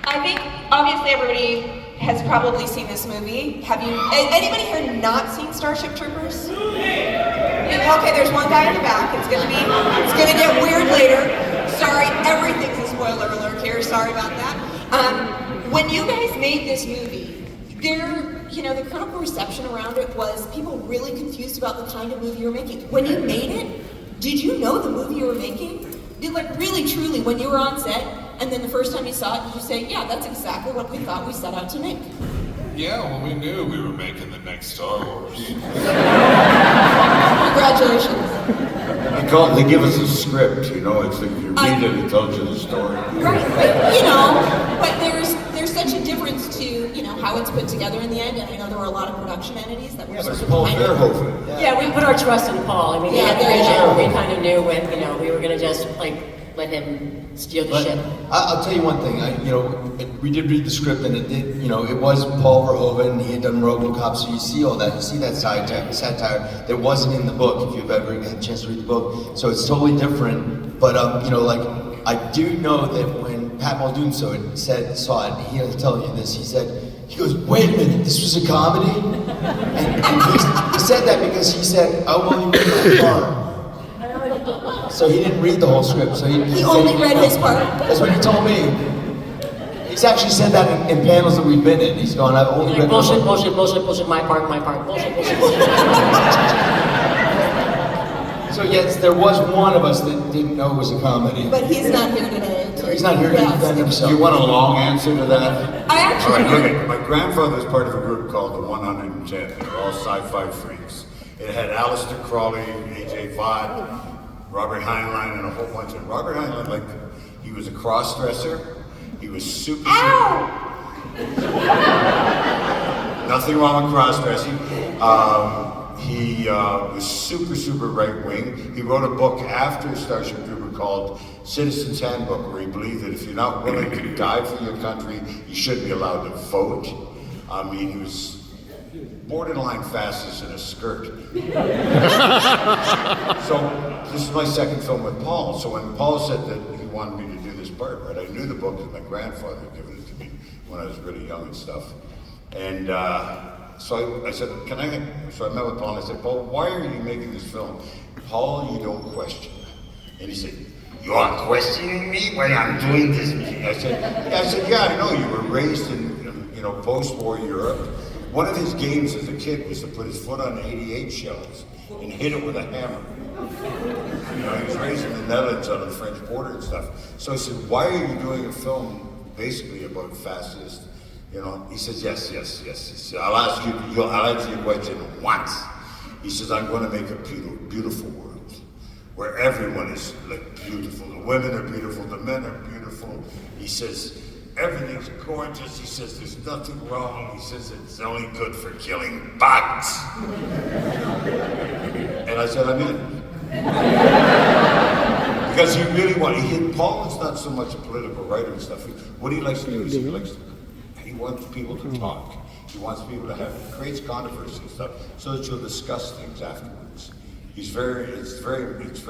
I think obviously everybody has probably seen this movie. Have you? Anybody here not seen Starship Troopers? Okay, there's one guy in the back. It's gonna get weird later. Sorry, everything's a spoiler alert here. Sorry about that. When you guys made this movie, the critical reception around it was people really confused about the kind of movie you were making. When you made it, did you know the movie you were making? Really, truly, when you were on set, and then the first time you saw it, did you say, yeah, that's exactly what we thought we set out to make? Yeah, well, we knew we were making the next Star Wars. Congratulations. They give us a script, it's like if you read it tells you the story. Right, but there's such a difference to, how it's put together in the end, and I know there were a lot of production entities that were sort of Paul behind it. Verhoeven. Yeah, we put our trust in Paul. I mean, Yeah, at the there you vision, go. we kind of knew when, we were going to just, let him steer the ship. I'll tell you one thing. We did read the script, and it did. It was Paul Verhoeven. He had done RoboCop, so you see all that. You see that satire that wasn't in the book. If you've ever had a chance to read the book, so it's totally different. But I do know that when Pat Muldoon saw it, he'll tell you this. He goes, wait a minute, this was a comedy? And he said that because he said, oh, well, you read that part. So he didn't read the whole script. So he only read his part? That's what he told me. He's actually said that in panels that we've been in. He's gone, I've only read bullshit, bullshit, my part, bullshit. So yes, there was one of us that didn't know it was a comedy. But he's not here today. He's not here to defend himself. You want a long answer to that? I actually... All right, look, my grandfather was part of a group called the 110. They were all sci-fi freaks. It had Aleister Crowley, A.J. Vaught, Robert Heinlein, and a whole bunch of... Robert Heinlein, he was a cross-dresser. He was super... Ow! Nothing wrong with cross-dressing. He was super right-wing. He wrote a book after Starship Trooper called Citizen's Handbook, where he believed that if you're not willing to die for your country, you shouldn't be allowed to vote. He was borderline fascist in a skirt. So this is my second film with Paul. So when Paul said that he wanted me to do this part, right, I knew the book because my grandfather had given it to me when I was really young and stuff. And so I said, so I met with Paul and I said, Paul, why are you making this film? Paul, you don't question. And he said, you are questioning me when I'm doing this? I said, yeah, I know. You were raised in, post-war Europe. One of his games as a kid was to put his foot on 88 shells and hit it with a hammer. He was raised in the Netherlands on the French border and stuff. So I said, why are you doing a film basically about fascist? He says, yes. He said, I'll answer your question once. He says, I'm going to make a beautiful world where everyone is beautiful. The women are beautiful, the men are beautiful. He says, everything's gorgeous. He says, there's nothing wrong. He says, it's only good for killing bugs. And I said, I'm in. Because he really Paul is not so much a political writer and stuff. What he likes to do is he wants people to talk. He wants people to creates controversy and stuff so that you'll discuss things afterwards. It's very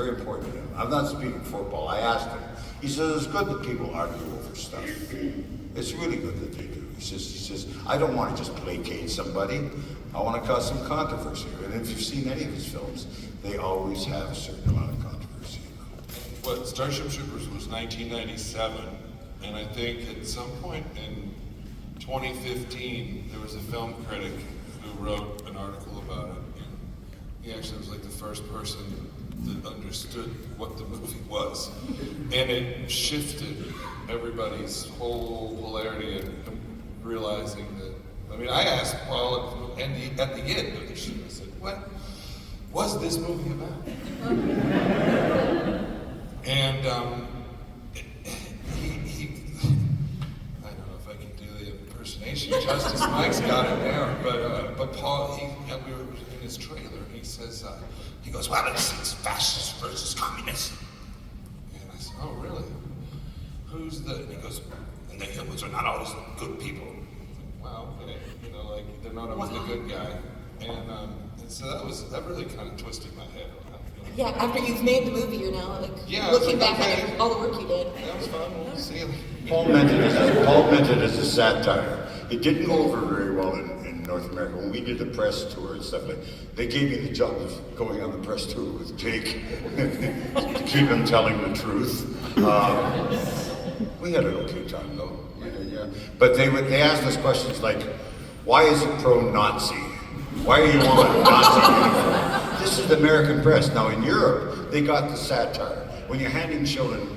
important to him. I'm not speaking for Paul. I asked him. He says, it's good that people argue over stuff. It's really good that they do. He says, I don't want to just placate somebody. I want to cause some controversy. And if you've seen any of his films, they always have a certain amount of controversy. Well, Starship Troopers was 1997, and I think at some point in 2015, there was a film critic who wrote an article about it. And he actually was the first person that understood what the movie was. And it shifted everybody's whole polarity and realizing that, I asked Paul at the end of the shoot, I said, what was this movie about? And he I don't know if I can do the impersonation justice. Mike's got it down, but Paul, we were in his trailer, and he says, he goes, well, it's fascist versus communist. And I said, oh, really? Who's the, and he goes, and the Hitlers are not always good people. Wow, okay, they're not always the good guy. And so that really kind of twisted my head around. Yeah, after you've made the movie, you're now looking back at all the work you did. That was fun. We'll see you. Paul meant it as a satire. It didn't go over very well in North America. When we did the press tour and stuff they gave me the job of going on the press tour with Jake to keep him telling the truth. We had an okay time though. Yeah. But they asked us questions like, why is it pro-Nazi? Why are you on Nazi? This is the American press. Now in Europe, they got the satire. When you're handing children,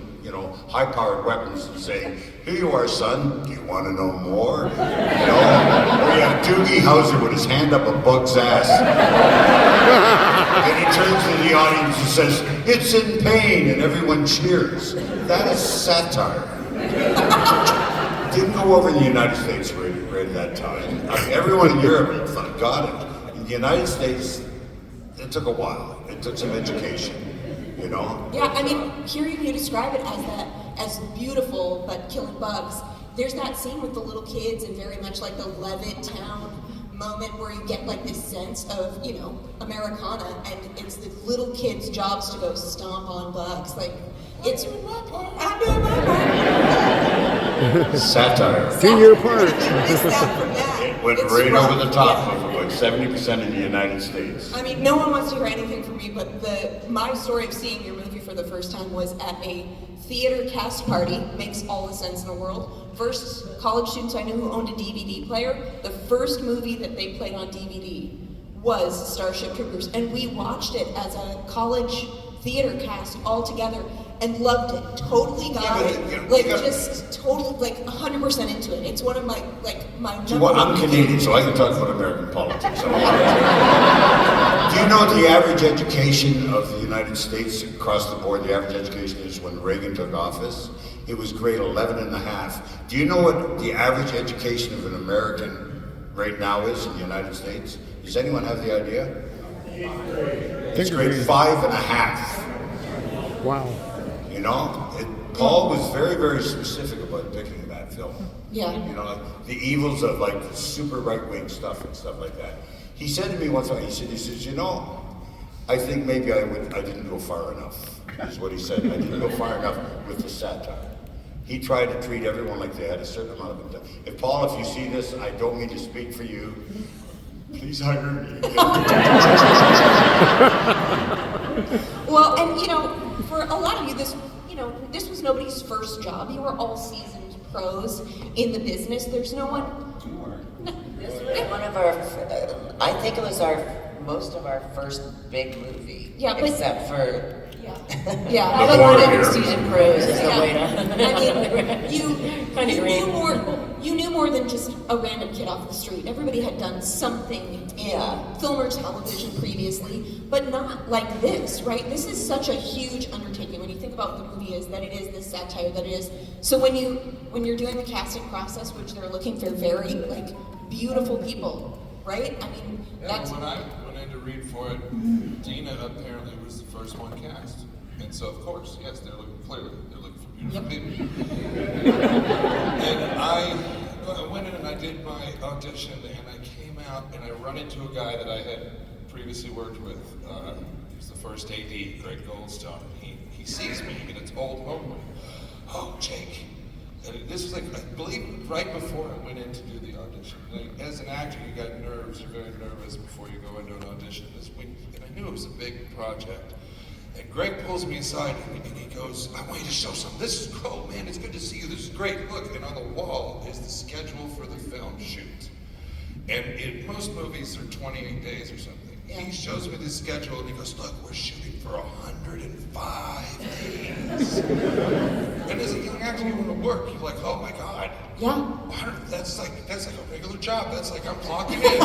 high-powered weapons and saying, here you are, son, do you want to know more? Or you have Doogie Howser with his hand up a bug's ass. And he turns to the audience and says, it's in pain, and everyone cheers. That is satire. Didn't go over in the United States right at that time. Everyone in Europe got it. In the United States, it took a while. It took some education. Yeah, I mean, hearing you describe it as beautiful but killing bugs, there's that scene with the little kids and very much like the Levitt town moment where you get like this sense of, Americana, and it's the little kids' jobs to go stomp on bugs. Like, it's I'm doing my part. Satire. Do your part. Miss that from that. It went It's right rough. over the top Yeah. of like 70% of the United States. I mean, no one wants to hear anything from me, but my story of seeing your movie for the first time was at a theater cast party. Makes all the sense in the world. First college students I knew who owned a DVD player, the first movie that they played on DVD was Starship Troopers, and we watched it as a college theater cast all together and loved it. Totally got it. Just totally, 100% into it. It's one of my I'm Canadian, so I can talk about American politics. Do you know the average education of the United States across the board, the average education is when Reagan took office? It was grade 11 and a half. Do you know what the average education of an American right now is in the United States? Does anyone have the idea? It's grade 5 and a half. Wow. Paul was very, very specific about picking that film. Yeah. The evils of the super right-wing stuff and stuff like that. He said to me once, he says, I think maybe I didn't go far enough, is what he said. I didn't go far enough with the satire. He tried to treat everyone like they had a certain amount of intelligence. Paul, if you see this, I don't mean to speak for you. Please hire me. Well, and for a lot of you, this was nobody's first job. You were all seasoned pros in the business. There's no one. This was one of our, I think it was most of our first big movie. Yeah, but- except for. Yeah, I but like More one season pros is the way to. I mean, Kinda you green. knew more. You knew more than just a random kid off the street. Everybody had done something in film or television previously, but not like this, right? This is such a huge undertaking when you think about what the movie is. That it is this satire. That it is. So when you're doing the casting process, which they're looking for very beautiful people, right? I mean, that's. When I went in to read for it, Dina apparently was the first one cast. And so, of course, yes, they're looking for beautiful people. And I went in and I did my audition, and I came out and I run into a guy that I had previously worked with. He was the first AD, Greg Goldstone. He sees me, and it's old Homewood. Oh, Jake. And this was I believe, right before I went in to do the audition. As an actor, you got nerves. You're very nervous before you go into an audition. And I knew it was a big project. And Greg pulls me aside and he goes, I want you to show something. This is cool, man. It's good to see you. This is great. Look, and on the wall is the schedule for the film shoot. And in most movies, they're 28 days or something. Yeah. He shows me the schedule and he goes, look, we're shooting for 105 days. And as a young actor, you want to work. You're like, oh my God. Yeah. That's like a regular job. That's like I'm clocking in.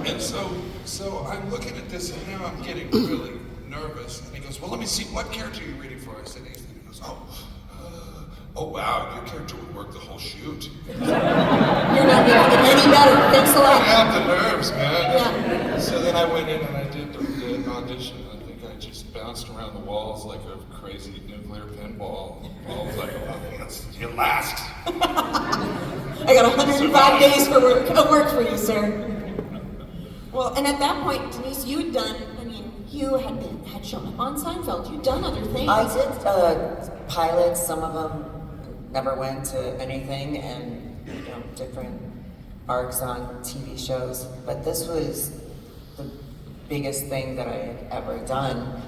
And so I'm looking at this and now I'm getting really nervous. And he goes, well, let me see, what character are you reading for? I said, and he goes, oh wow, your character would work the whole shoot. You're not making it any better. Thanks a I lot. have the nerves, man. Yeah. So then I went in and I did the audition. I think I just bounced around the walls like a crazy nuclear pinball. I was like, oh, you last. I got 105 days of work for you, sir. Well, and at that point, Denise, you had done, you had shown up on Seinfeld. You'd done other things. I did pilots, some of them never went to anything, and different arcs on TV shows. But this was the biggest thing that I had ever done,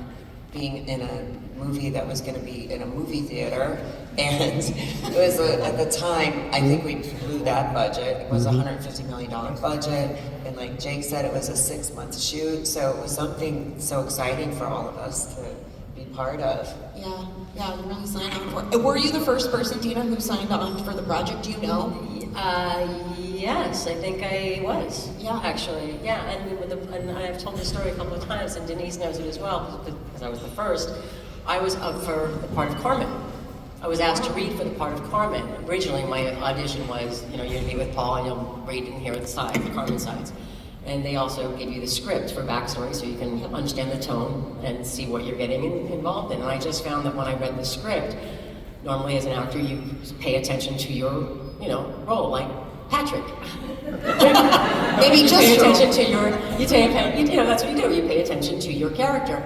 being in a movie that was going to be in a movie theater. And it was at the time, I think we blew that budget. It was a $150 million budget, and like Jake said, it was a 6-month shoot. So it was something so exciting for all of us to be part of. Yeah, you really signed on for it. Were you the first person, Dina, who signed on for the project? Do you know? Yes, I think I was. Yeah. Actually, yeah. And I've told this story a couple of times, and Denise knows it as well, because I was the first. I was up for the part of Carmen. I was asked to read for the part of Carmen. Originally, my audition was, you're gonna be with Paul, and you'll read in here at the side, the Carmen sides. And they also give you the script for backstory, so you can understand the tone and see what you're getting involved in. And I just found that when I read the script, normally as an actor, you pay attention to your, role, like Patrick. Maybe just pay attention to your, that's what you do. You pay attention to your character.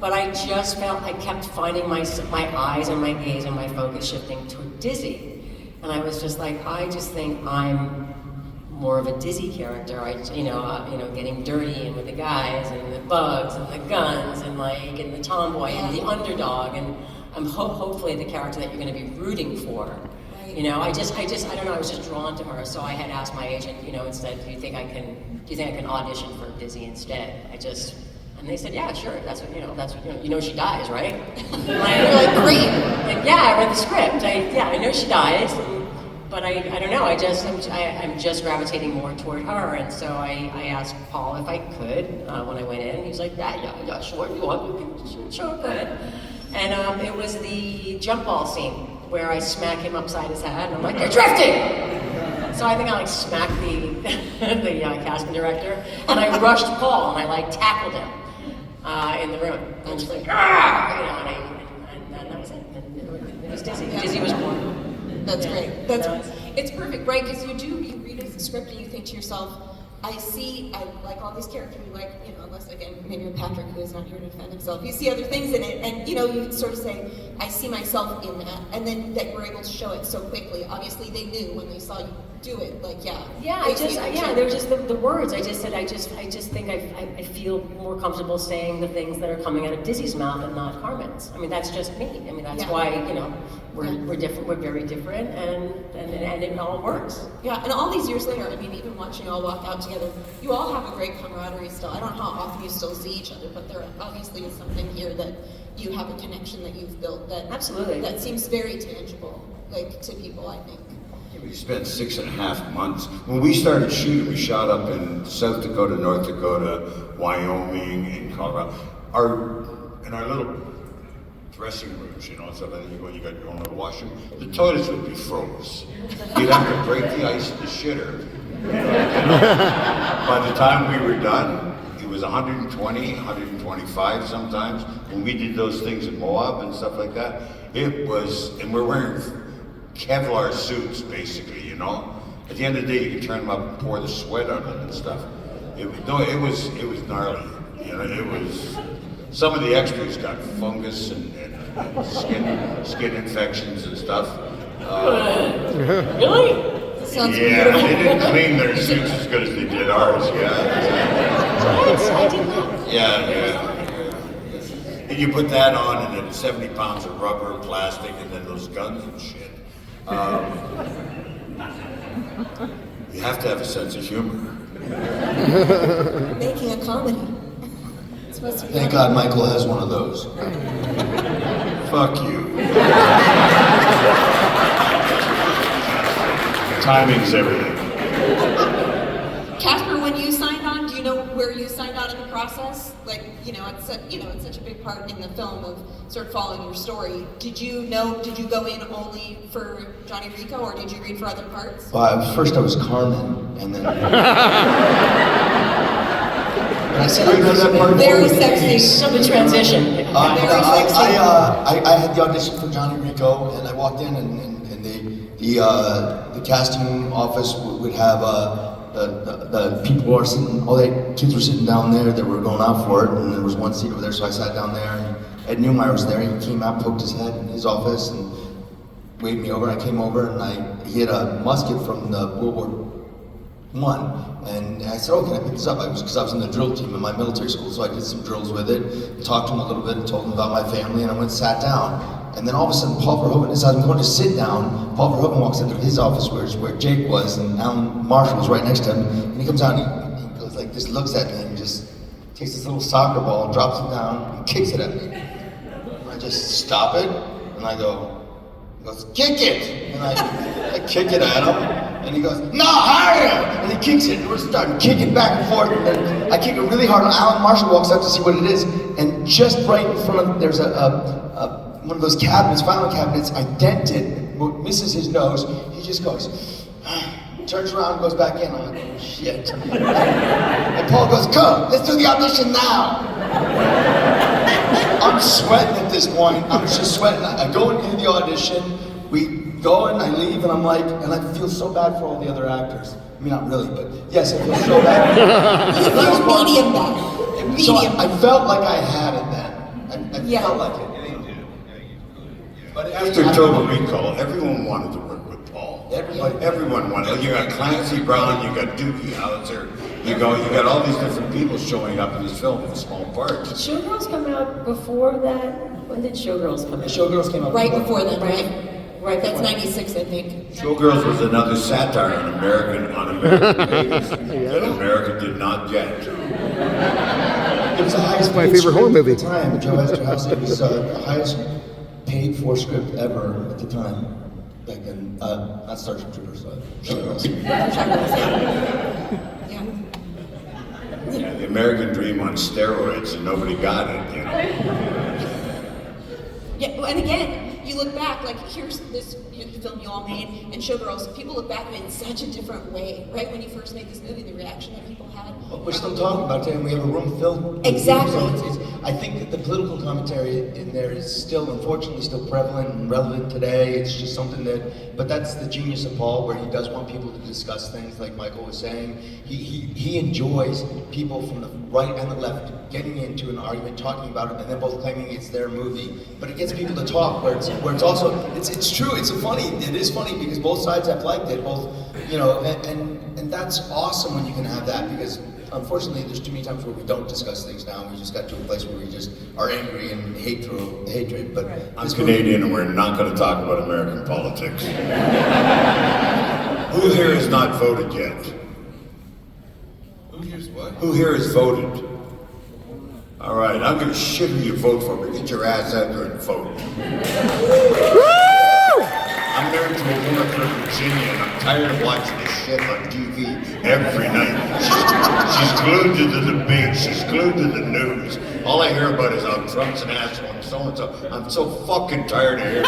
But I just felt I kept finding my eyes and my gaze and my focus shifting to Dizzy, and I was just like, I just think I'm more of a Dizzy character. Getting dirty and with the guys and the bugs and the guns and and the tomboy and the underdog, and I'm hopefully the character that you're going to be rooting for. Right. I don't know. I was just drawn to her, so I had asked my agent, instead, do you think I can audition for Dizzy instead? And they said, yeah, sure. That's what she dies, right? You're like, great. And yeah, I read the script. I know she dies, but I don't know. I'm just gravitating more toward her, and so I asked Paul if I could when I went in. He was like, yeah, sure. You can, sure, go ahead. And it was the jump ball scene where I smack him upside his head, and I'm like, you're drifting. So I think I smacked the casting director, and I rushed Paul, and I tackled him in the room. And she's like, and that was it. And it was Dizzy. Dizzy was born. That's great. It's perfect, right? Because you read the script and you think to yourself, I like all these characters, unless again, maybe Patrick, who is not here to defend himself, you see other things in it, and you sort of say, I see myself in that, and then that we're able to show it so quickly. Obviously, they knew when they saw you do it, they were just the words. I just think I feel more comfortable saying the things that are coming out of Dizzy's mouth and not Carmen's. That's just me. That's why, we're different, we're very different, and it all works. Yeah, and all these years later, even watching you all walk out together, you all have a great camaraderie still. I don't know how often you still see each other, but there obviously is something here that you have a connection that you've built that absolutely that seems very tangible, to people, I think. We spent 6.5 months. When we started shooting, we shot up in South Dakota, North Dakota, Wyoming, and Colorado. In our little dressing rooms, stuff like that, you got your own little washroom. The toilets would be froze. You'd have to break the ice in the shitter. By the time we were done, it was 120, 125 sometimes. When we did those things in Moab and stuff like that, and we're wearing Kevlar suits, basically, At the end of the day, you could turn them up and pour the sweat out of them and stuff. It was gnarly. It was. Some of the extras got fungus and skin infections and stuff. Really? Yeah, they didn't clean their suits as good as they did ours. Yeah. I did not. Yeah. And you put that on, and then 70 pounds of rubber, plastic, and then those guns and shit. You have to have a sense of humor. Making a comedy. Thank God Michael has one of those. Fuck you. Timing's everything. Casper, when you signed on, do you know where you signed on in the process? It's such a big part in the film of sort of following your story. Did you go in only for Johnny Rico, or did you read for other parts? Well, first I was Carmen, and then... I said that part very sexy. So the transition. Very sexy. I had the audition for Johnny Rico, and I walked in, and the casting office would have the people who are sitting, all the kids were sitting down there that were going out for it, and there was one seat over there, so I sat down there, Ed Neumeier was there. He came out, poked his head in his office, and waved me over. I came over, and he had a musket from the World War I, and I said, "Oh, can I pick this up?" Because I was in the drill team in my military school, so I did some drills with it, talked to him a little bit, and told him about my family, and I went and sat down. And then all of a sudden, Paul Verhoeven, as I'm going to sit down, Paul Verhoeven walks into his office where Jake was, and Alan Marshall was right next to him, and he comes out and he goes like, just looks at me and just takes this little soccer ball, drops it down, and kicks it at me. And I just stop it, and I go, he goes, "Kick it!" And I kick it at him, and he goes, "No, higher!" And he kicks it, and we're starting kicking back and forth, and then I kick it really hard, and Alan Marshall walks out to see what it is, and just right in front of, there's one of those cabinets, filing cabinets, I dent it, misses his nose, he just goes, turns around, goes back in, I'm like, oh shit. And Paul goes, "Come, let's do the audition now." I'm sweating at this point, I'm just sweating. I go and do the audition, we go and I leave, and I'm like, and I feel so bad for all the other actors. I mean, not really, but yes, I feel so bad. You feel medium bad. So Medium. I felt like I had it then. I Yeah. felt like it. But After Total Recall, everyone wanted to work with Paul. Everyone wanted. You got Clancy Brown, you got Doogie Howser, you got all these different people showing up in this film in small parts. Did Showgirls come out before that? When did Showgirls come out? Showgirls came out Right before then, right? Right, That's 96, I think. Showgirls was another satire on American babies that America did not get. It was the highest my paid favorite horror script movie. at the time. Joe Esterhaus, it was the highest paid for script ever at the time. Back then, not Starship Troopers, Showgirls. Yeah, the American dream on steroids, and nobody got it, you know. Yeah, and again, you look back, like here's this film you all made, and Showgirls, people look back at it in such a different way, right? When you first made this movie, the reaction that people had. But we're still talking about it, and we have a room filled with Exactly. people, so I think that the political commentary in there is still, unfortunately, still prevalent and relevant today. It's just something that, but that's the genius of Paul, where he does want people to discuss things, like Michael was saying. He enjoys people from the right and the left getting into an argument, talking about it, and then both claiming it's their movie. But it gets people to talk, where it's also, it's true, it is funny because both sides have liked it, both, you know, and that's awesome when you can have that, because unfortunately there's too many times where we don't discuss things now, and we just got to a place where we just are angry and hatred, but I'm Canadian, and we're not going to talk about American politics. Who here has not voted yet? Who hears what? Who here has voted? All right, I'm going to shit who you vote for, but get your ass out there and vote. I'm married to a woman from Virginia, and I'm tired of watching this shit on TV every night. She's glued to the debate. She's glued to the news. All I hear about is how Trump's an asshole and so-and-so. I'm so fucking tired of hearing it.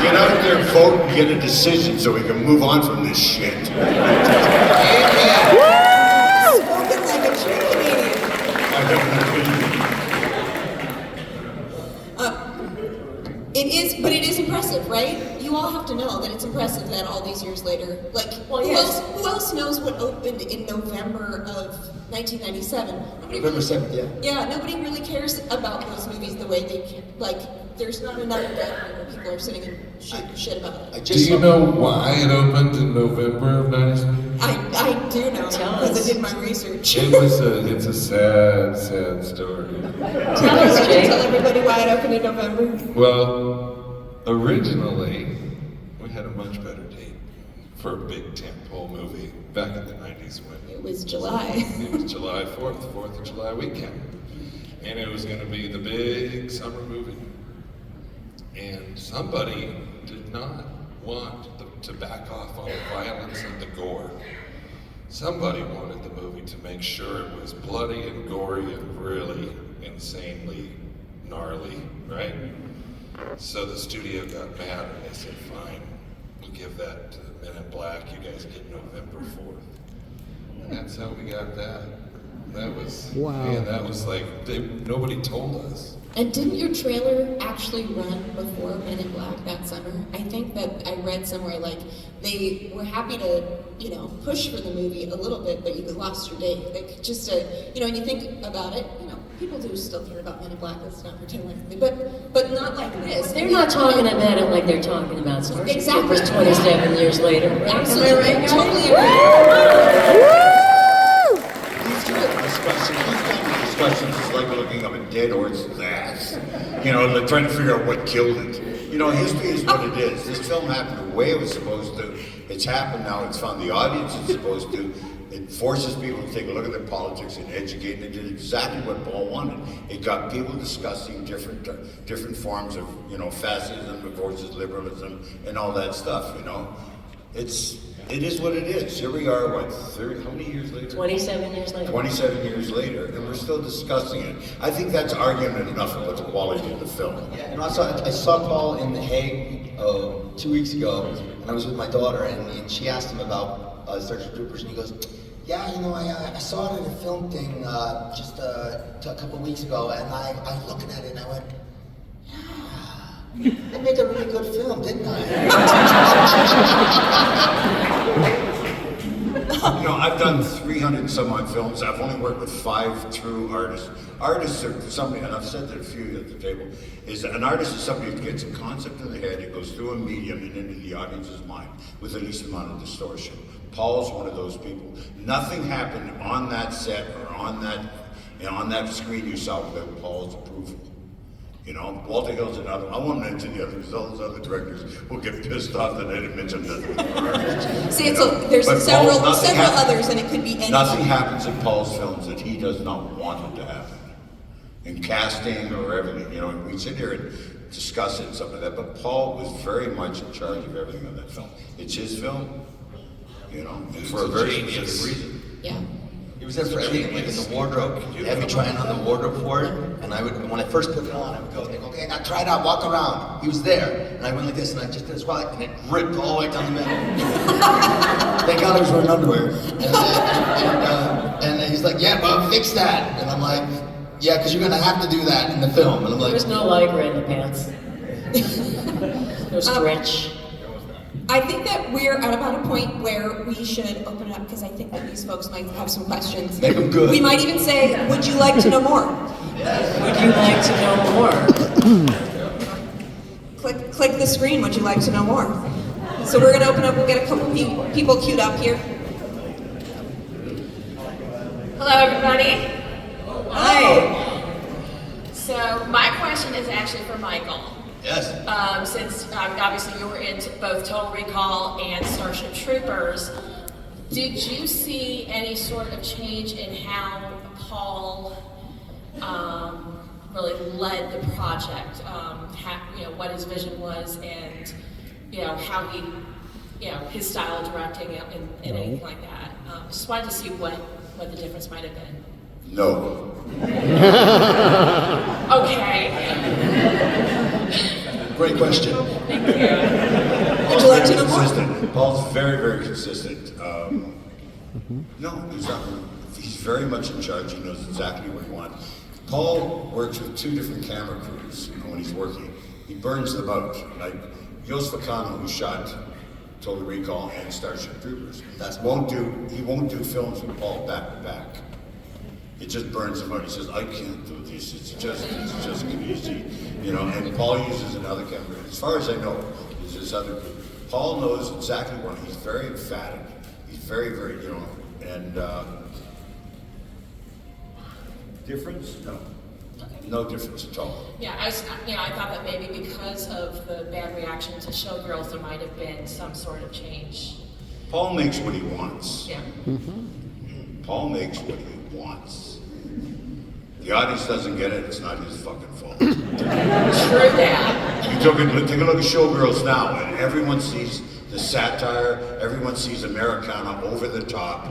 Get out there, vote, and get a decision so we can move on from this shit. Spoken like a true Canadian. But it is impressive, right? You all have to know that it's impressive that all these years later, like, who else knows what opened in November of 1997? November 7th, yeah. Yeah, nobody really cares about those movies the way they can. Like, there's not enough gathering where people are sitting and shooting shit about it. Do you know why it opened in November of '97? I do know, because I did my research. It's a sad, sad story. Tell everybody why it opened in November. Well, originally, we had a much better date for a big tentpole movie back in the 90s when It was July. it was July 4th, 4th of July weekend. And it was going to be the big summer movie. And somebody did not want to back off on the violence and the gore. Somebody wanted the movie to make sure it was bloody and gory and really insanely gnarly, right? So the studio got mad and they said, fine, we'll give that to Men in Black, you guys get November 4th. And that's how we got that. That was, Wow. man, that was like, nobody told us. And didn't your trailer actually run before Men in Black that summer? I think that I read somewhere like they were happy to, push for the movie a little bit, but you lost your date. Like just to, when you think about it, People do still care about Men in Black. Let's not pretend like they, but not like this. They're not talking about it like they're talking about Starship Exactly. Troopers 27 years later. Absolutely right. Totally agree. Discussions is like looking up a dead horse's ass. You know, like trying to figure out what killed it. You know, history is what it is. This film happened the way it was supposed to. It's happened now. It's found the audience it's supposed to. It forces people to take a look at their politics and educate, and it did exactly what Paul wanted. It got people discussing different forms of, you know, fascism versus liberalism and all that stuff, you know. It is what it is. Here we are, what, 30, how many years later? 27 years later. 27 years later, and we're still discussing it. I think that's argument enough about the quality of the film. Yeah, and also I saw Paul in The Hague 2 weeks ago, and I was with my daughter, and she asked him about Starship Troopers, and he goes, yeah, you know, I saw it in a film thing just a couple of weeks ago, and I was looking at it, and I went, yeah, I made a really good film, didn't I? You know, I've done 300 and some odd films. I've only worked with 5 true artists. Artists are somebody, and I've said that a few at the table, is an artist is somebody who gets a concept in the head, it goes through a medium and into the audience's mind with the least amount of distortion. Paul's one of those people. Nothing happened on that set or on that screen you saw without Paul's approval. You know, Walter Hill's another one. I won't mention the others. All those other directors will get pissed off that I didn't mention that. See, there's several others, and it could be anything. Nothing happens in Paul's films that he does not want it to happen. In casting or everything, you know, we sit here and discuss it and stuff like that, but Paul was very much in charge of everything on that film. It's his film, you know, and for a very specific reason. Yeah. He was there for everything, like in the wardrobe. They had me trying on the wardrobe for it, and I would, when I first put it on, I would go, okay, now try it out, walk around. He was there, and I went like this, and I just did this while, and it ripped all the way down the middle. Thank God I was wearing underwear. And he's like, yeah, Bob, fix that. And I'm like, yeah, because you're gonna have to do that in the film. And I'm like, There's no Lycra in the pants. No stretch. I think that we're at about a point where we should open it up because I think that these folks might have some questions. Make them good. We might even say, would you like to know more? Would you like to know more? Click the screen, would you like to know more? So we're gonna open up, we'll get a couple people queued up here. Hello, everybody. Hi. So my question is actually for Michael. yes. Since obviously you were into both Total Recall and Starship Troopers, did you see any sort of change in how Paul really led the project? What his vision was, and how he, his style of directing and anything like that. Just wanted to see what the difference might have been. No. Okay. Great question. Thank you. Would you like to know more? Consistent. Paul's very, very consistent. No, he's very much in charge. He knows exactly what he wants. Paul works with 2 different camera crews when he's working. He burns them out. Like Jos Vacano, who shot Total Recall and Starship Troopers, he won't do films with Paul back to back. It just burns him out. He says, I can't do this. It's just easy, And Paul uses another camera. As far as I know, there's this other group. Paul knows exactly what. He's very emphatic. He's very, very, and difference? No. No difference at all. Yeah, I thought that maybe because of the bad reaction to Showgirls, there might have been some sort of change. Paul makes what he wants. Yeah. Paul makes what he wants. The audience doesn't get it, it's not his fucking fault. True that. You take a look at Showgirls now, and everyone sees the satire, everyone sees Americana over the top,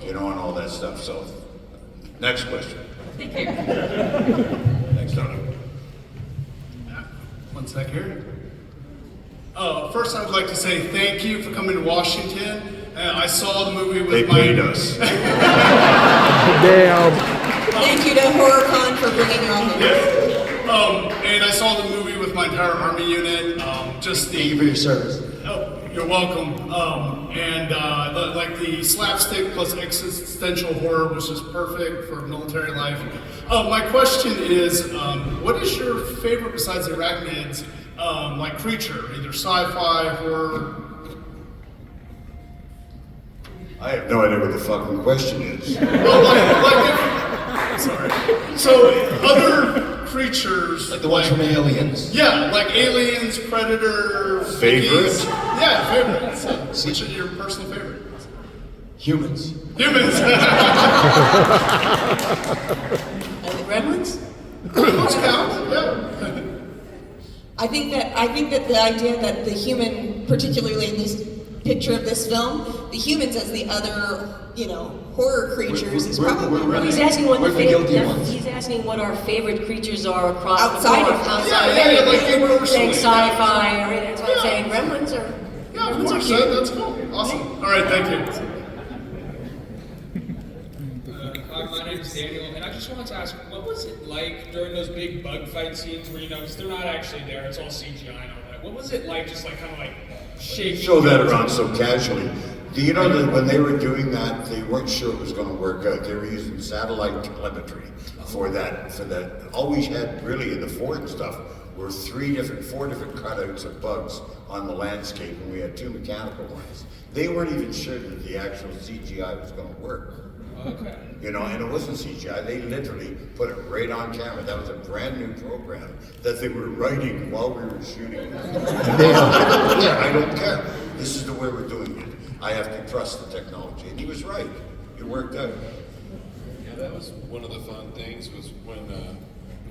and all that stuff. So, next question. Thank you. Next Donna. One sec here. First, I'd like to say thank you for coming to Washington. I saw the movie with They paid us. Damn. Thank you to Horrorcon for bringing you all here. And I saw the movie with my entire Army unit. Thank you for your service. Oh, you're welcome. The slapstick plus existential horror was just perfect for military life. My question is, what is your favorite besides the arachnids, like creature, either sci-fi, horror? I have no idea what the fucking question is. Well, sorry. So other creatures, Like the ones from Aliens. yeah, like aliens, predator, Favorite? monkeys. Yeah, favorite. So, which is your personal favorite? Humans. Humans. And the gremlins? Those count. Yeah. I think that the idea that the human, particularly in this picture of this film, the humans as the other, horror creatures is probably Well, he's asking what We're the the guilty favorite. ones. He's asking what our favorite creatures are across Outside the of- board. Yeah, like We're saying universally. sci-fi or anything. That's why I'm saying gremlins are. Yeah, of gremlins are course. cute. That's cool. Awesome. All right, thank you. My name's Daniel, and I just wanted to ask, what was it like during those big bug fight scenes where, because they're not actually there, it's all CGI and all that. What was it like, just like kind of like shaking? Show that around so casually. Do you know that when they were doing that, they weren't sure it was going to work out. They were using satellite telemetry for that. All we had really in the Ford stuff were 4 different cutouts of bugs on the landscape, and we had 2 mechanical ones. They weren't even sure that the actual CGI was going to work. Okay. And it wasn't CGI. They literally put it right on camera. That was a brand new program that they were writing while we were shooting. I don't care. This is the way we're doing it. I have to trust the technology. And he was right. It worked out. Yeah, that was one of the fun things was when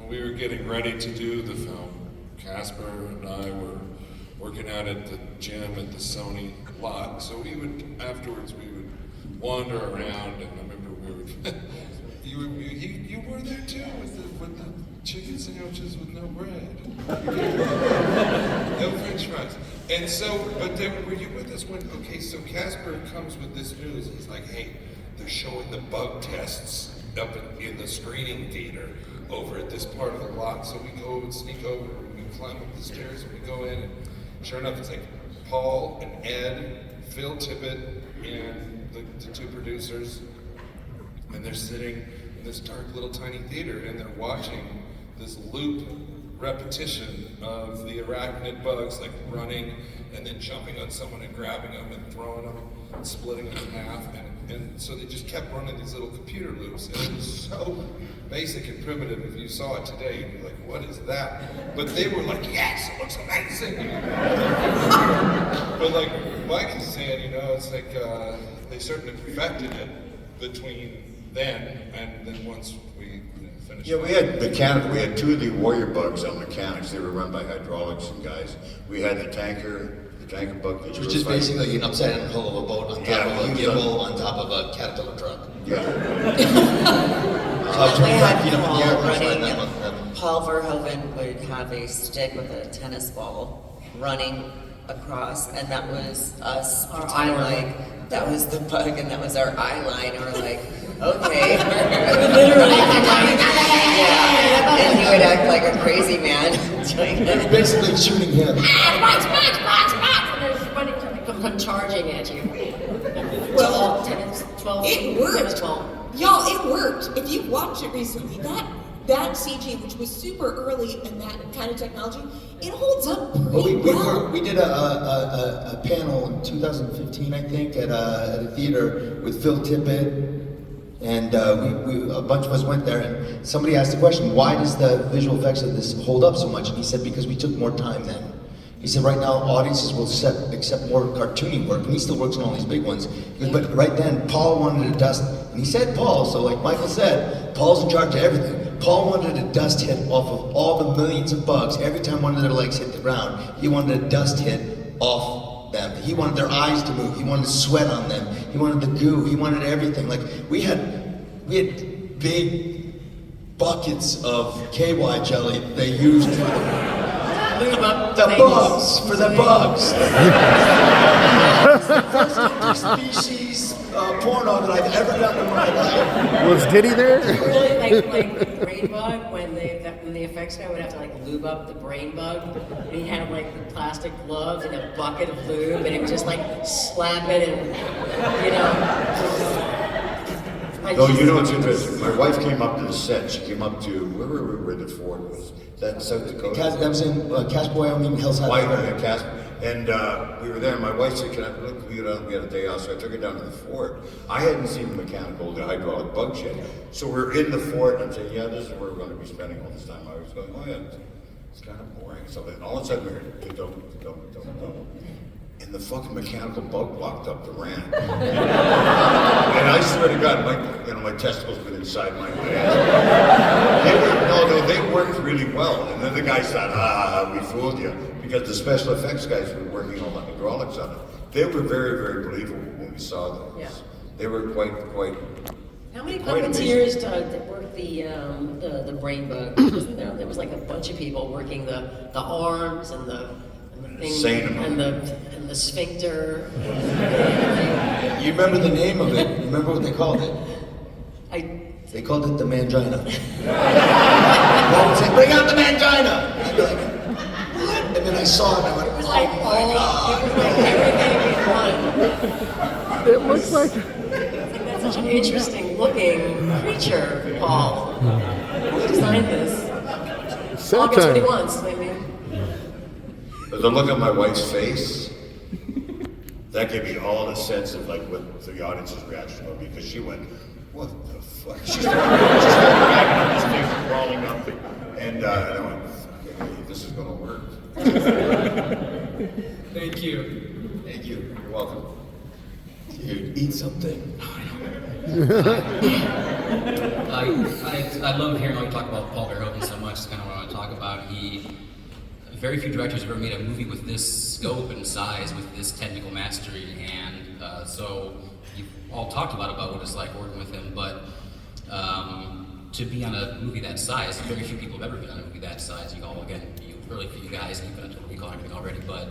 we were getting ready to do the film, Casper and I were working out at the gym at the Sony lot. So afterwards we would wander around, and I remember we would, you were there too with the chicken sandwiches with no bread. No french fries. And so, but then were you with us when, so Casper comes with this news. He's like, hey, they're showing the bug tests up in the screening theater over at this part of the lot. So we go and sneak over, and we climb up the stairs, and we go in, and sure enough, it's like Paul and Ed, Phil Tippett, and the 2 producers, and they're sitting in this dark little tiny theater, and they're watching this loop repetition of the arachnid bugs, like running and then jumping on someone and grabbing them and throwing them and splitting them in half, and so they just kept running these little computer loops, and it was so basic and primitive. If you saw it today, you'd be like, what is that? But they were like, yes, it looks amazing. But like Mike is saying, it's like they certainly perfected it between then and then once we finished. Yeah, we had 2 of the warrior bugs on mechanics. They were run by hydraulics and guys. We had the tanker bug that you Which were is fighting. basically an upside down hull of a boat on top Yeah, of a he was gimbal on top of a Caterpillar truck. Yeah. So 25 feet up in the air, Paul right running, that and one. Paul Verhoeven would have a stick with a tennis ball running across, and that was us Our pretending eye line. like that was the bug and that was our eye line, and we're like, okay. Literally. Yeah, and he would act like a crazy man doing it. Basically shooting him. And there's running, come charging at you. Well, 12 it worked. 12. Y'all, it worked. If you watched it recently, that CG, which was super early in that kind of technology, it holds up pretty well. We did a panel in 2015, I think, at a theater with Phil Tippett, and a bunch of us went there, and somebody asked the question, why does the visual effects of this hold up so much? And he said, because we took more time then. He said, right now, audiences will accept more cartoony work, and he still works on all these big ones. He goes, but right then, Paul wanted to dust, and he said Paul, so like Michael said, Paul's in charge of everything. Paul wanted a dust hit off of all the millions of bugs. Every time one of their legs hit the ground, he wanted a dust hit off them. He wanted their eyes to move. He wanted sweat on them. He wanted the goo. He wanted everything. Like we had big buckets of KY jelly they used for the bugs. For the bugs. First interspecies porno that I've ever done in my life. Was Diddy there? Really like brain bug when the effects guy would have to like lube up the brain bug, and he had like the plastic gloves and a bucket of lube, and he would just like slap it and No, you know what's interesting? My wife came up to the set. She came up to where the Ford was. Is that in South Dakota? That was in Casper, Wyoming, Hillside. Wyoming, Casper. And we were there, and my wife said, can we go down? We had a day off, so I took her down to the Ford. I hadn't seen the hydraulic bugs yet. So we're in the Ford, and I'm saying, yeah, this is where we're going to be spending all this time. I was going, oh yeah, it's kind of boring. So then all of a sudden we heard, don't. And the fucking mechanical bug blocked up the ramp. And I swear to God, my testicles been inside my head. They worked really well. And then the guys thought, we fooled you. Because the special effects guys were working all the hydraulics on it. They were very, very believable when we saw those. Yeah. They were quite. How many quite puppeteers amazing. worked the brain bug? There was like a bunch of people working the arms and the thing and the sphincter. You remember the name of it? You remember what they called it? They called it the mangina. They would say, bring out the mangina! And I'd be like, what? And then I saw it and I went, It was like everything in one. It looks like. That's such an interesting looking creature, Paul. Who designed this? Paul gets what he wants, maybe. But the look on my wife's face, that gave me all the sense of like what the audience's reaction would be, because she went, what the fuck? She started dragging this thing crawling up, and I went, okay, this is gonna work. Thank you. Thank you. You're welcome. dude, eat something. I love hearing all you talk about Paul Verhoeven so much. It's kind of what I want to talk about. Very few directors have ever made a movie with this scope and size, with this technical mastery, and so you've all talked a lot about what it's like working with him, but to be on a movie that size, very few people have ever been on a movie that size. Really for you guys, you've been on Total Recall and everything already, but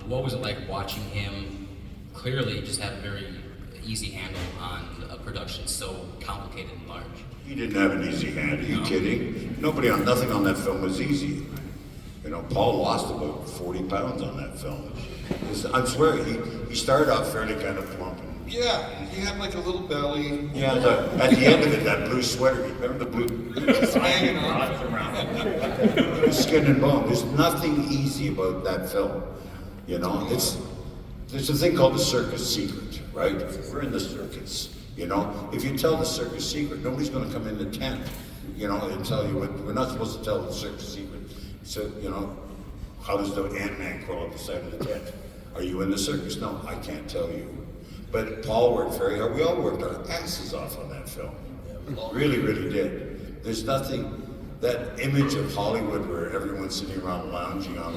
what was it like watching him clearly just have a very easy handle on a production so complicated and large? He didn't have an easy hand. Are you kidding? Nothing on that film was easy. You know, Paul lost about 40 pounds on that film. I swear, he started out fairly kind of plump. Yeah, he had like a little belly. Yeah, at the end of it, that blue sweater, you remember the blue? Just hanging on. Skin and bone. There's nothing easy about that film. You know, there's a thing called the circus secret, right? We're in the circus. You know, if you tell the circus secret, nobody's going to come in the tent, you know, and tell you what. We're not supposed to tell the circus secret. So, you know, how does the Ant-Man crawl up the side of the tent? Are you in the circus? No, I can't tell you. But Paul worked very hard. We all worked our asses off on that film. Really, really did. There's nothing, that image of Hollywood where everyone's sitting around lounging on,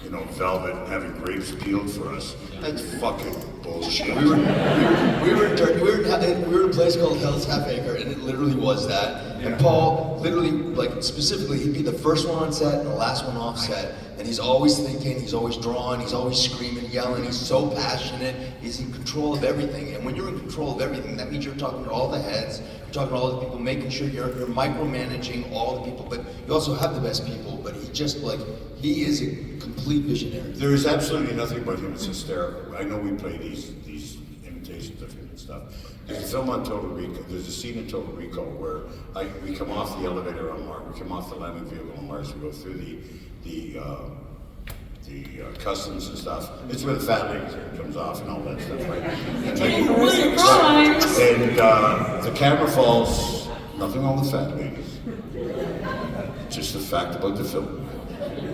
you know, velvet and having grapes peeled for us. That's fucking bullshit. We were in a place called Hell's Half Acre, and it literally was that. Yeah. And Paul, literally, like specifically, he'd be the first one on set and the last one off set. And he's always thinking, he's always drawing, he's always screaming, yelling, he's so passionate, he's in control of everything. And when you're in control of everything, that means you're talking to all the heads, you're talking to all the people, making sure you're micromanaging all the people, but you also have the best people, but he is a complete visionary. There is absolutely nothing about him that's hysterical. I know we play these imitations of him and stuff. There's a film on Total Recall, there's a scene in Total Recall where we come off the elevator on Mars, we come off the landing vehicle on Mars, we go through the customs and stuff. It's where the fat lady comes off and all that stuff, right? And the camera falls, nothing wrong with fat ladies. Just a fact about the film.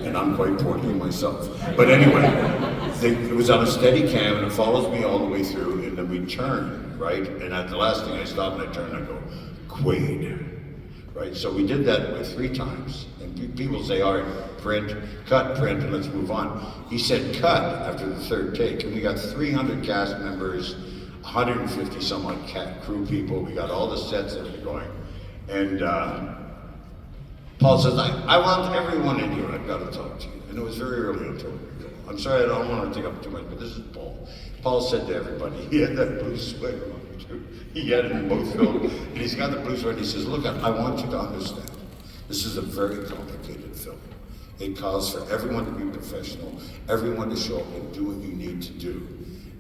And I'm quite portly myself. But anyway, it was on a steady cam and it follows me all the way through, and then we turn, right? And at the last thing I stop and I turn and I go, Quaid. Right, so we did that like 3 times, and people say, all right, cut, print, and let's move on. He said cut after the 3rd take, and we got 300 cast members, 150 some odd crew people, we got all the sets that were going, and Paul says, I want everyone in here, I've got to talk to you, and it was very early on Total Recall. I'm sorry, I don't want to take up too much, but this is Paul. Paul said to everybody, he had that blue sweater on. He had it in both films, and he's got the blue sweater, and he says, look, I want you to understand, this is a very complicated film. It calls for everyone to be professional, everyone to show up and do what you need to do.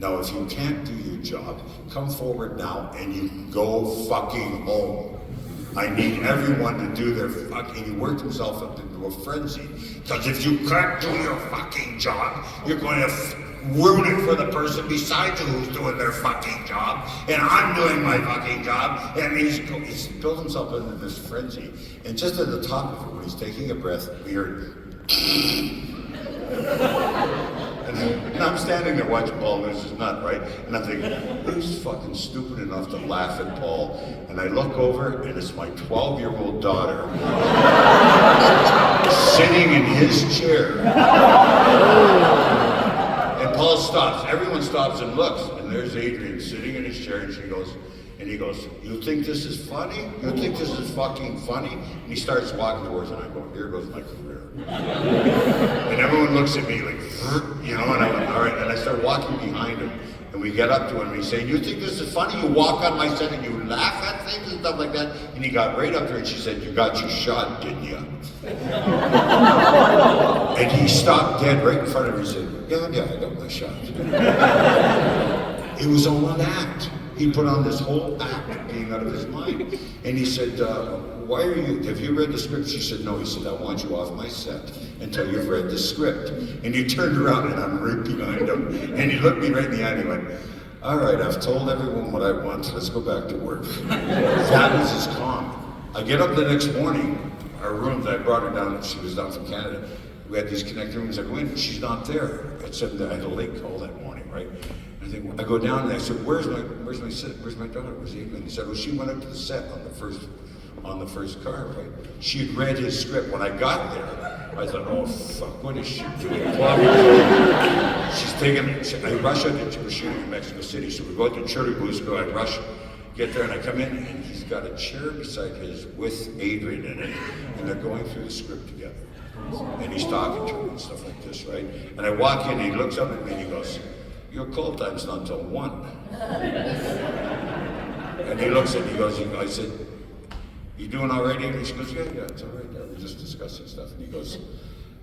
Now, if you can't do your job, come forward now and you can go fucking home. I need everyone to do their fucking, he worked himself up into a frenzy. Because if you can't do your fucking job, you're going to ruin it for the person beside you who's doing their fucking job. And I'm doing my fucking job. And he's built himself into this frenzy. And just at the top of it, when he's taking a breath, we heard, and I'm standing there watching Paul lose his nut, right? And I'm thinking, who's fucking stupid enough to laugh at Paul? And I look over, and it's my 12-year-old daughter sitting in his chair. And Paul stops. Everyone stops and looks, and there's Adrian sitting in his chair, and she goes, and he goes, you think this is funny? You think this is fucking funny? And he starts walking towards it, and I go, here goes my career. And everyone looks at me like, you know, and I went, all right, and I start walking behind him, and we get up to him, and he's saying, you think this is funny? You walk on my set and you laugh at things and stuff like that? And he got right up there, and she said, you got your shot, didn't you? And he stopped dead right in front of her and said, yeah, I got my shot. It was all an act. He put on this whole act of being out of his mind. And he said, why are you, have you read the script? She said, no. He said, I want you off my set until you've read the script. And he turned around and I'm right behind him. And he looked me right in the eye and he went, all right, I've told everyone what I want. Let's go back to work. That was his calm. I get up the next morning, our rooms, I brought her down, she was down from Canada. We had these connecting rooms. I go in, she's not there. Except that I had a late call that morning, right? I go down and I said, where's my daughter? Where's Eva? And he said, well, she went up to the set on the first car, right? She had read his script. When I got there, I thought, oh fuck, what is she doing? She's taking, I rush out to, we're shooting in Mexico City, so we go out to Churubusco, I rush, get there, and I come in, and he's got a chair beside his with Adrian in it, and they're going through the script together. And he's talking to her and stuff like this, right? And I walk in, and he looks up at me, and he goes, your call time's not till 1. And he looks at me, he goes, I said, you doing all right, Adrian? She goes, yeah, it's all right. Yeah, we're just discussing stuff. And he goes,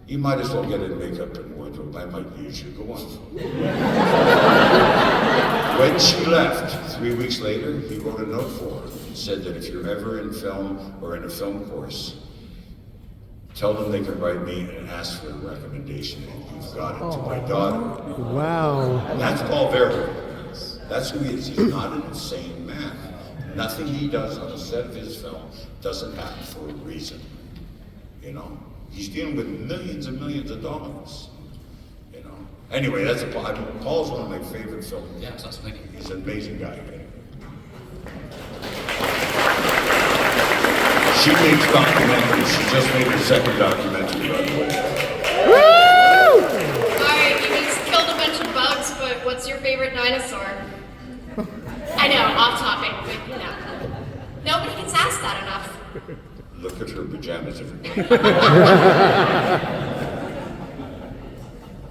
you might as well get in makeup and wardrobe. I might use you. Go on. When she left, 3 weeks later, he wrote a note for her and said that if you're ever in film or in a film course, tell them they can write me and ask for a recommendation, and you've got it to my daughter. Wow. That's Paul Verhoeven. That's who he is. He's not an insane man. Nothing he does on the set of his film doesn't happen for a reason. You know? He's dealing with millions and millions of dollars. You know? Anyway, that's Paul's one of my favorite films. Yeah, it's awesome. Thank you. He's an amazing guy. She makes documentaries. She just made her second documentary, by the way. Woo! Alright, you guys killed a bunch of bugs, but what's your favorite dinosaur? I know, off topic, but you know. Nobody gets asked that enough. Look at her pajamas, everybody.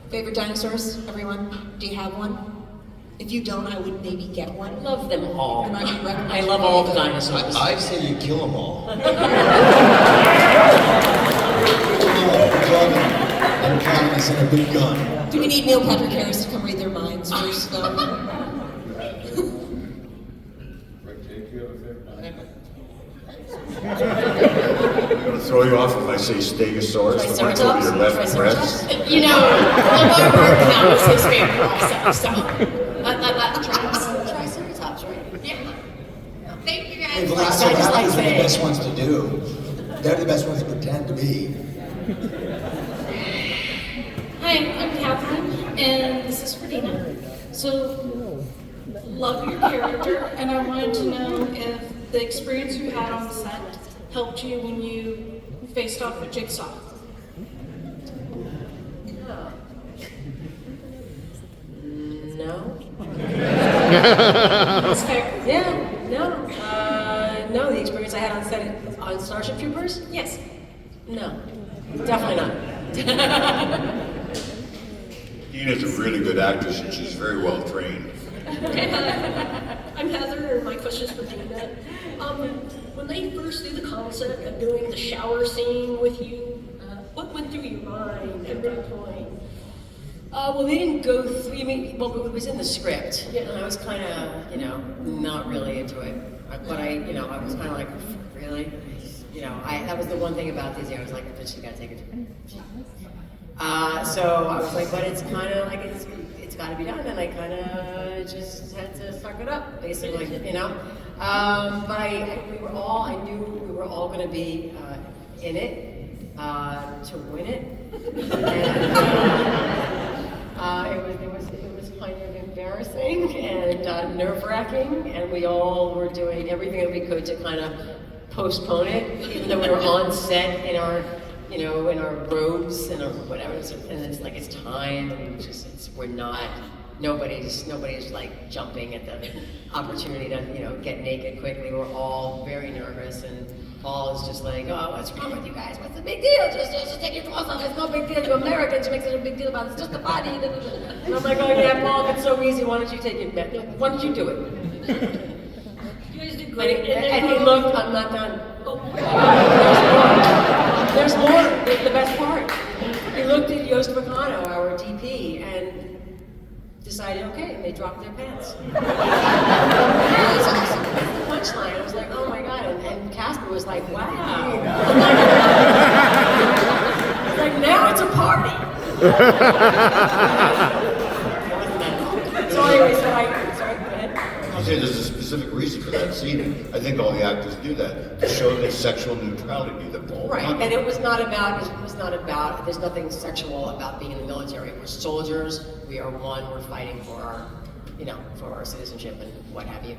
Favorite dinosaurs, everyone? Do you have one? If you don't, I would maybe get one. I love them all. And I would recommend I love all the dinosaurs. I say you kill them all. I'm counting this in a big gun. Do we need Neil Patrick Harris to come read their minds first, though? I'm going to throw you off if I say Stegosaurus, the one over your left breast. You know, Lamar Burton was his favorite also, so that tracks. Triceratops, right? Yeah. Thank you Hey, guys. Velociraptors like are the saying- best ones to do. They're the best ones to pretend to be. Hi, I'm Catherine, and this is for Dina. So, love your character, and I wanted to know if the experience you had on set helped you when you faced off with Jigsaw. No. That's fair. Yeah, no, the experience I had on set on Starship Troopers? Yes. No, definitely not. Dina's a really good actress and she's very well trained. I'm Heather, and my question is for Dina. When they first did the concept of doing the shower scene with you, what went through your mind at that point? Well, they didn't go through. I mean, well, it was in the script, and I was kind of, not really into it. But I was kind of like, really, that was the one thing about Disney. I was like, but she got to take it. So I was like, but it's kind of like it's got to be done, and I kind of just had to suck it up, basically, But I knew we were all going to be in it to win it. And, it was kind of embarrassing and nerve-wracking, and we all were doing everything that we could to kind of postpone it, even though we were on set in our robes and our whatever. And it's like it's time, and nobody's like jumping at the opportunity to get naked quickly. We're all very nervous, and Paul is just like, oh, what's wrong with you guys? What's the big deal? Just take your clothes off. It's no big deal. You're Americans. You make such a big deal about it. It's just a body. And I'm like, oh yeah, Paul, it's so easy. Why don't you take it? Why don't you do it? You guys did great. And he looked, I'm not done. There's more. The best part. He looked at Yost Vacano, our DP, and decided, okay, and they dropped their pants. Punchline. I was like, oh my god, and Casper was like, wow. It's like, now it's a party. So anyway, sorry, go ahead. I'll say there's a specific reason for that scene. I think all the actors do that to show the sexual neutrality that Paul right, and it was not about, there's nothing sexual about being in the military. We're soldiers, we are one, we're fighting for our, for our citizenship and what have you.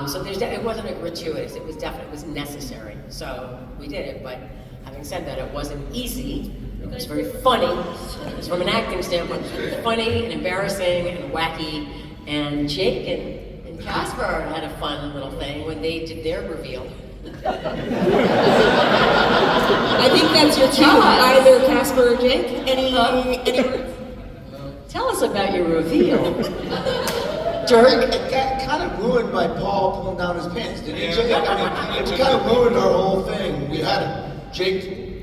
So it wasn't a gratuitous, it was necessary. So we did it, but having said that, it wasn't easy. It was very funny. It was from an acting standpoint, it was very funny and embarrassing and wacky. And Jake and Casper had a fun little thing when they did their reveal. I think that's your cue, either Casper or Jake. Any words? Tell us about your reveal. Dirk? It got kind of ruined by Paul pulling down his pants, didn't it, Jake? Yeah. It kind of ruined our whole thing. We had it.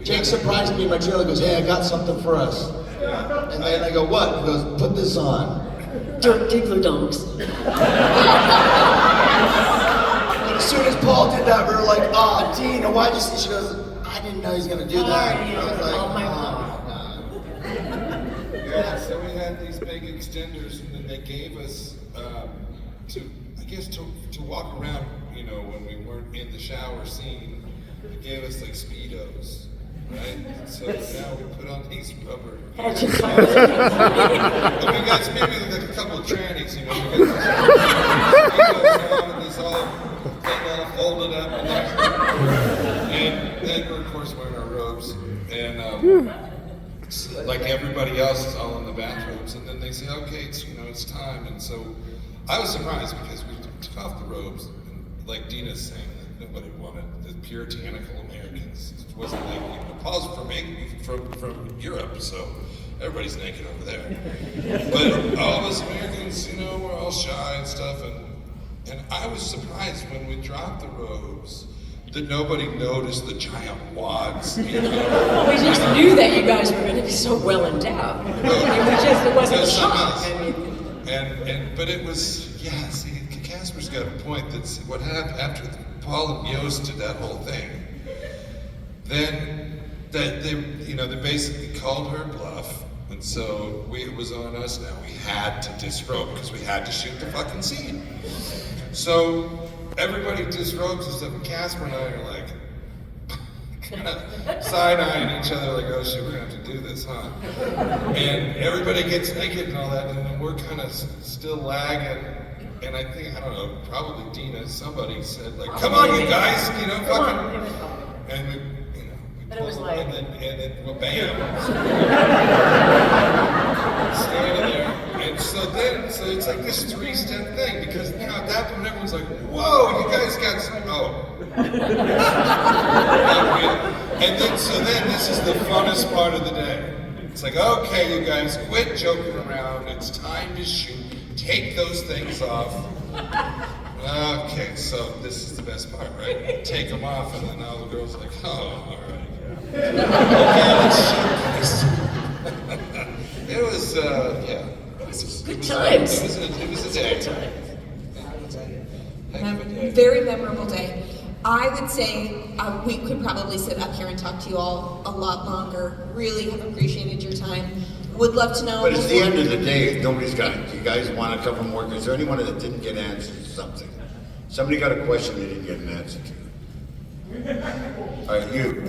Jake surprised me in my trailer, goes, hey, I got something for us. And then I go, what? He goes, put this on. Dirk Diggler Dunks. As soon as Paul did that, we were like, oh, Dina, why'd you see? She goes, I didn't know he was going to do that. I was like, oh my god. Yeah, so we had these big extenders, and then they gave us to walk around, when we weren't in the shower scene. They gave us like Speedos, right? So now we put on these rubber. And we got maybe like a couple of trannies, We got Speedos on, and this all folded up, and then we're of course wearing our robes, and like everybody else is all in the bathrooms, and then they say, okay, it's time, and so I was surprised because we took off the robes, and like Dina's saying, that nobody wanted the puritanical Americans. It wasn't like Paul's from Europe, so everybody's naked over there. But all of us Americans, we're all shy and stuff, and I was surprised when we dropped the robes that nobody noticed the giant wads. We just knew that you guys were going to be so well endowed. It wasn't a shock. But it was, see, Casper's got a point. That's what happened after Paul and Yost did that whole thing. Then they basically called her bluff, and so it was on us now. We had to disrobe because we had to shoot the fucking scene. So everybody disrobes and stuff, and Casper and I are like kind of side-eyeing each other like, oh shit, we're gonna have to do this, huh? And everybody gets naked and all that, and then we're kind of still lagging. And I think, I don't know, probably Dina, somebody said like, come on you guys, fucking. And we pulled, and then well, bam. Standing there. And so it's like this three-step thing, because at that point everyone's like, whoa, you guys got some, And then this is the funnest part of the day. It's like, okay, you guys, quit joking around. It's time to shoot. Take those things off. Okay, so this is the best part, right? Take them off, and then all the girls are like, oh, all right. Okay, let's shoot this. It was, times. It was a day. Heck of a day. Very memorable day. I would say we could probably sit up here and talk to you all a lot longer. Really have appreciated your time. Would love to know. But it's the end of the day. Nobody's got it. You guys want a couple more? Is there anyone that didn't get answered to something? Somebody got a question they didn't get an answer to. All right, you.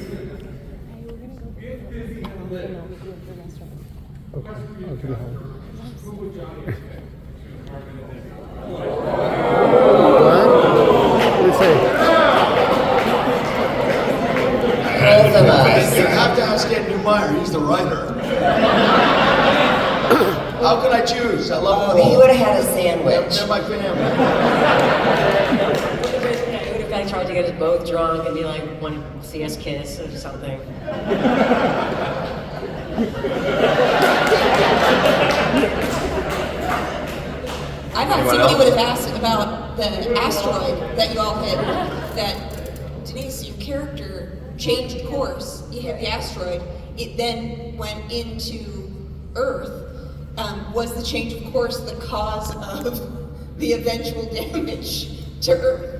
Both of us. You have to ask Meyer. He's the writer. How could I choose? I love them all. He would have had a sandwich. They're my family. What if I tried to get us both drunk and be like, want to see us kiss or something? I thought somebody would have asked about the asteroid that you all hit. That Denise, your character changed course. You hit the asteroid. It then went into Earth. Was the change of course the cause of the eventual damage to Earth?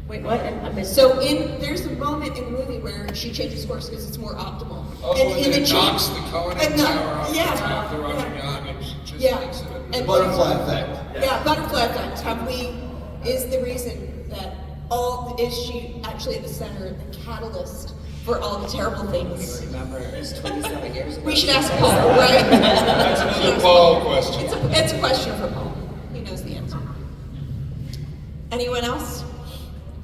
Wait, what? I missed So there's a moment in the movie where she changes course because it's more optimal. Oh, and it knocks the Conan Tower off yeah, the top of the Russian yacht and just makes it a and butterfly effect. Yeah, butterfly effect. Is the reason that is she actually at the center, the catalyst for all the terrible things? Remember, it was 27 years ago. We should ask Paul, right? That's another Paul question. It's a question for Paul. He knows the answer. Anyone else?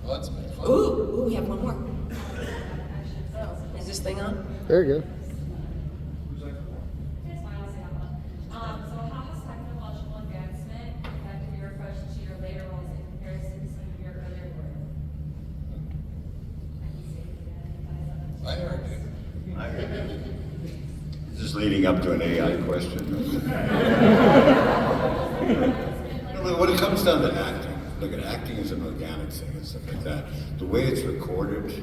Well, that's been fun. Ooh, we have one more. Is this thing on? There you go. So how has technological advancement affected your approach to your later roles in comparison to some of your earlier work? I heard you. Is this leading up to an AI question? No, when it comes down to acting, look at acting is an organic thing and stuff like that. The way it's recorded,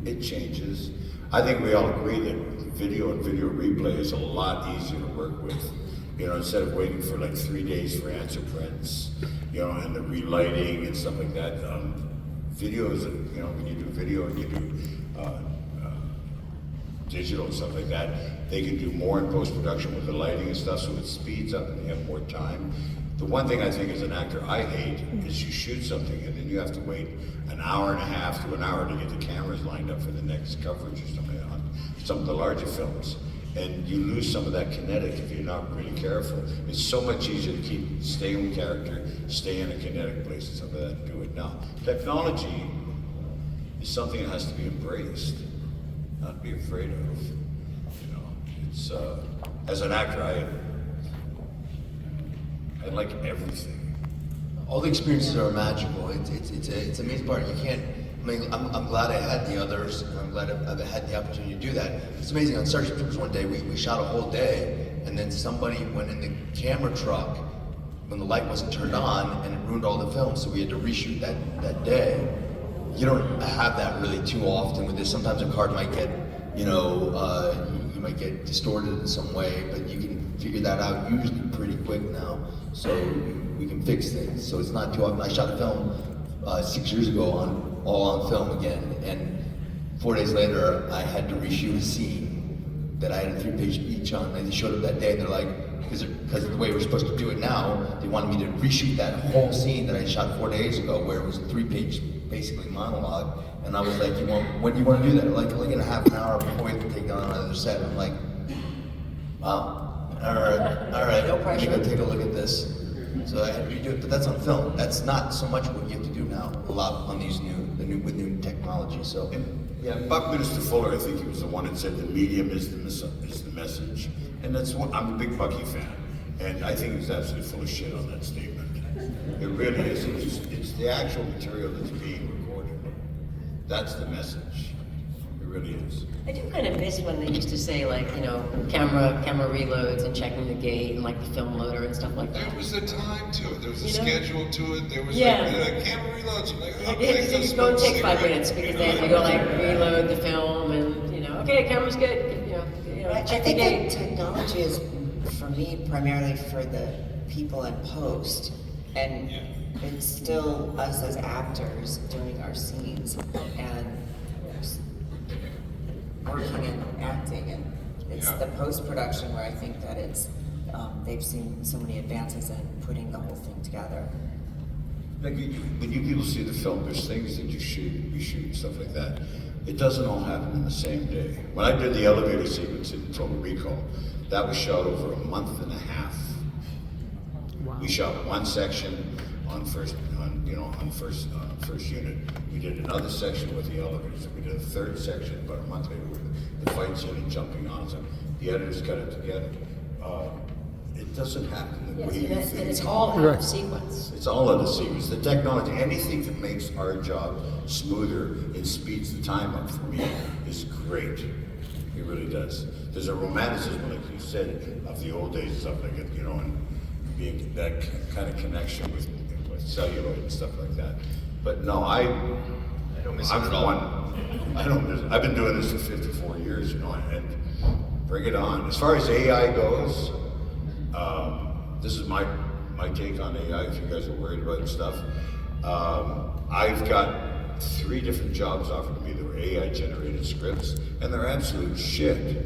it changes. I think we all agree that video and video replay is a lot easier to work with. You know, instead of waiting for like 3 days for answer prints, you know, and the relighting and stuff like that. Video is, you know, when you do video and you do digital and stuff like that, they can do more in post-production with the lighting and stuff, so it speeds up and you have more time. The one thing I think as an actor I hate is you shoot something and then you have to wait an hour and a half to an hour to get the cameras lined up for the next coverage or something on some of the larger films. And you lose some of that kinetic if you're not really careful. It's so much easier to stay in character, stay in a kinetic place and stuff like that, and do it now. Technology is something that has to be embraced, not be afraid of. You know, it's as an actor, I like everything. All the experiences are magical. It's an amazing part. You can't. I mean, I'm glad I had the others, and I'm glad I've had the opportunity to do that. It's amazing. On Starship Troopers one day, we shot a whole day, and then somebody went in the camera truck when the light wasn't turned on, and it ruined all the film. So we had to reshoot that day. You don't have that really too often with this. Sometimes a card might get, you you might get distorted in some way, but you can figure that out usually pretty quick now. So we can fix things. So it's not too often. I shot a film 6 years ago all on film again, and 4 days later I had to reshoot a scene that I had a 3-page each on, and they showed up that day and they're like, because of the way we're supposed to do it now, they wanted me to reshoot that whole scene that I shot 4 days ago where it was a 3-page basically monologue, and I was like, when do you want to do that? Like in a half an hour before we have to take it on another set. I'm like, wow, all right, no pressure. Go take a look at this. So I had to redo it, but that's on film. That's not so much what you have to do now. A lot on these with new technology. So yeah, Buckminster Fuller, I think he was the one that said the medium is the message, and that's what I'm a big Bucky fan, and I think he's absolutely full of shit on that statement. It really is. It's the actual material that's being recorded. That's the message. It really is. I do kind of miss when they used to say, like, camera reloads and checking the gate and like the film loader and stuff like that. There was a time to it. There was a schedule to it. There was like camera reloads. Like, It's going to take 5 minutes because they have to go like reload the film and okay, camera's good. I think that technology is, for me, primarily for the people in post, and it's still us as actors doing our scenes and working and acting, and it's the post-production where I think that it's they've seen so many advances in putting the whole thing together. Like when you people see the film, there's things that you shoot, stuff like that. It doesn't all happen in the same day. When I did the elevator sequence in Total Recall, that was shot over a month and a half. Wow. We shot one section on first unit. We did another section with the elevators. We did a third section about a month later with the fight scene and jumping on. So the editors got it together. It doesn't happen the way you think. And it's all out of sequence. It's all out of sequence. The technology, anything that makes our job smoother and speeds the time up for me is great. It really does. There's a romanticism, like you said, of the old days and stuff like it, you know, and being that kind of connection with celluloid and stuff like that. But no, I don't miss it at all. I've been doing this for 54 years, you know, and bring it on. As far as AI goes, this is my take on AI, if you guys are worried about stuff. I've got 3 different jobs offered to me that were AI-generated scripts, and they're absolute shit.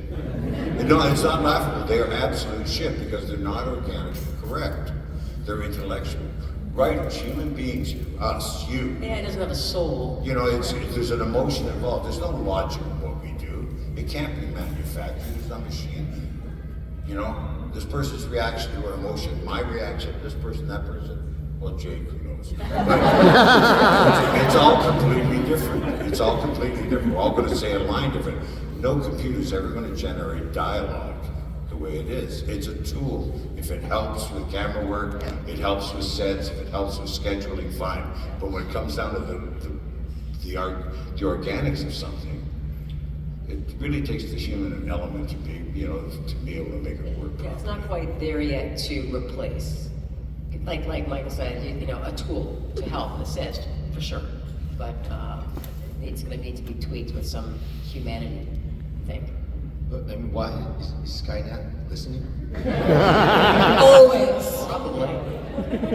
No, it's not laughable. They are absolute shit because they're not organic, correct. They're intellectual. Writers, human beings, us, you. AI doesn't have a soul. You know, there's an emotion involved. There's no logic in what we do. It can't be manufactured. It's not a machine. You know, this person's reaction to an emotion, my reaction, this person, that person. Well, Jake, who knows? It's all completely different. It's all completely different. We're all going to say a line different. No computer's ever going to generate dialogue the way it is. It's a tool. If it helps with camera work, it helps with sets, if it helps with scheduling, fine. But when it comes down to the organics of something, it really takes the human element to be, you know, to be able to make it work. Yeah, it's not quite there yet to replace. Like Michael said, you know, a tool to help, assist, for sure. But it's going to need to be tweaked with some humanity, I think. But, I mean, why? Is Skynet listening? Always. Probably.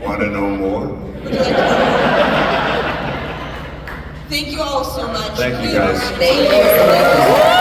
Want to know more? Would you like to know? Thank you all so much. Thank you, guys. Thank you.